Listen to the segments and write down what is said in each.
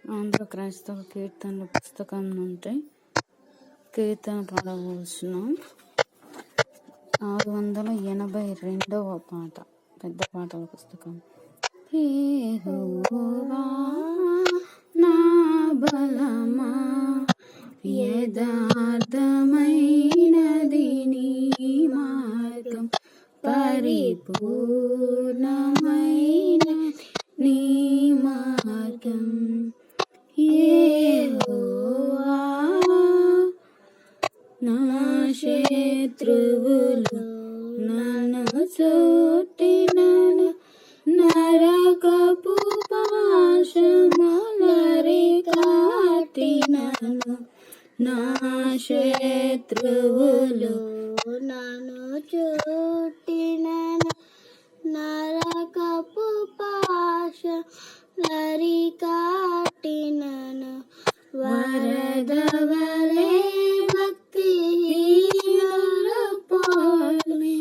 ఆంధ్ర క్రైస్తవ కీర్తనల పుస్తకం నుండి కీర్తన పాడవచ్చును. 682వ పాట, పెద్ద పాటల పుస్తకం. యెహోవా నా బలమా, యథార్థమైనది నీ మార్గం, పరిపూర్ణమైన నీ మార్గం. యెహోవా నా శత్రువులు నన్ను చుట్టినను, నరకపు పాశములరి కట్టినను. నా శత్రువులు నన్ను చుట్టినను, నరకపు పాశములరి కట్టినను. వరద వలె భక్తిహీనుల పాలి,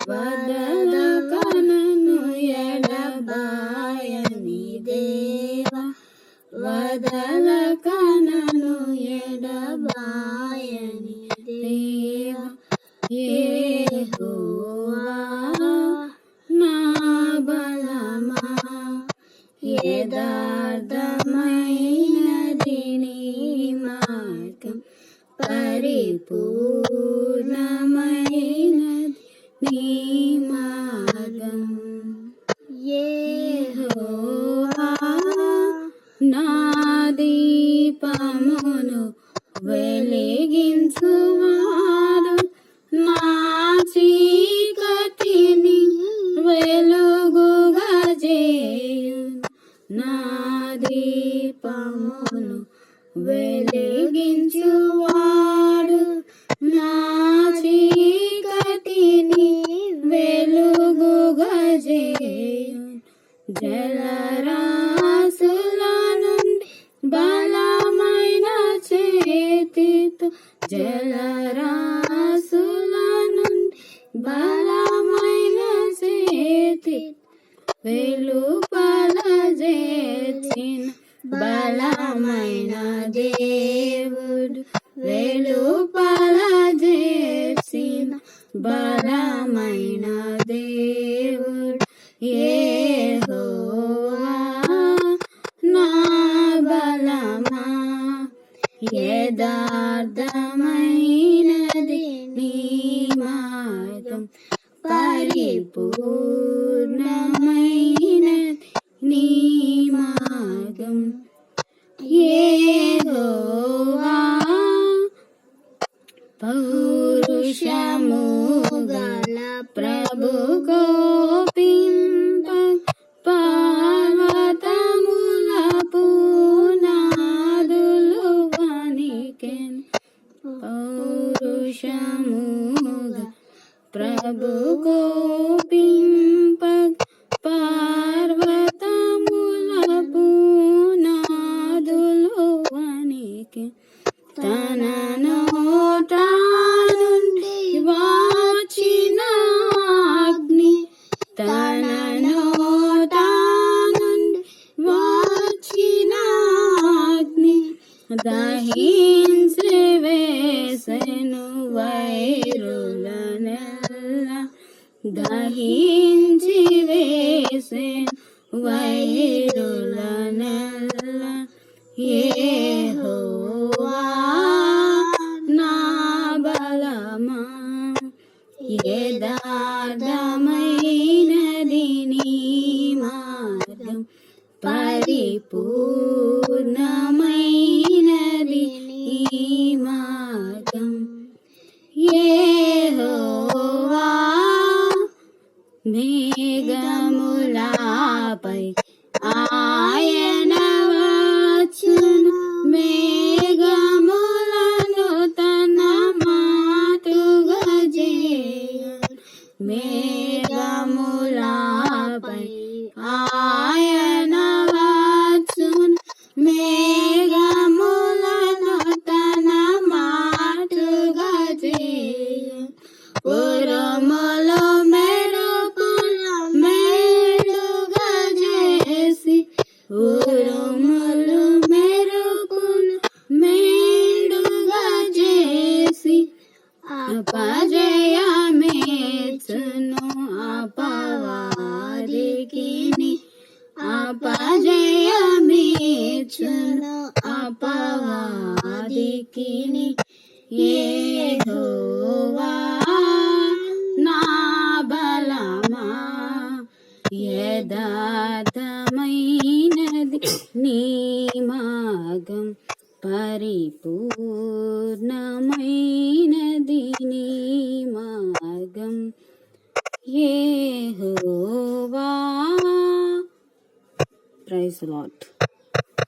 వదలక నన్ను ఎడబాయని దేవా, వదలక నన్ను ఎడబాయని దేవా. యెహోవా నా బలమా, యథార్థమైనది నీ మార్గం, పరిపూర్ణమైనది నీ మార్గం. యెహోవా నా దీపమును వెలిగించువాడు, నా చీకటిని వెలుగుగా చేయును. నా దీపమును వెలిగించువాడు, నా చీకటిని వెలుగుగా చేయును. జలరాశుల నుండి బలమైన చేతితో, జలరాశుల నుండి బలమైన చేతి వెలుపల చేసిన బలమైన దేవుడు, వెలుపల చేసిన బలమైన దేవుడు. యెహోవా నా బలమా, యథార్థమైనది నీ మార్గం, పరిపూర్ణమైనది నీ మార్గం. యెహోవా పౌరుషము గల ప్రభు కోపింప, పర్వతముల పునాదులు వణికెను. పౌరుషము గల ప్రభు కోపింప, పర్వతముల పునాదులు వణికెను. తన నోట నుండి వచ్చిన అగ్ని, తన నోట నుండి వచ్చిన అగ్ని దహించి వేసెను వైరులనెల్ల, దహించి వేసెను వైరులనెల్ల. యెహోవా నా బలమా, యథార్థమైనది నీ మార్గం, పరిపూర్ణమైనది నీ మార్గం. యెహోవా మేఘములపై ఆయన వచ్చును, మేఘములను తన మాటుగా చేయును. మేఘములపై ఆయన వచ్చును, పరిపూర్ణమైనది నీ మార్గం యెహోవా. Praise lord.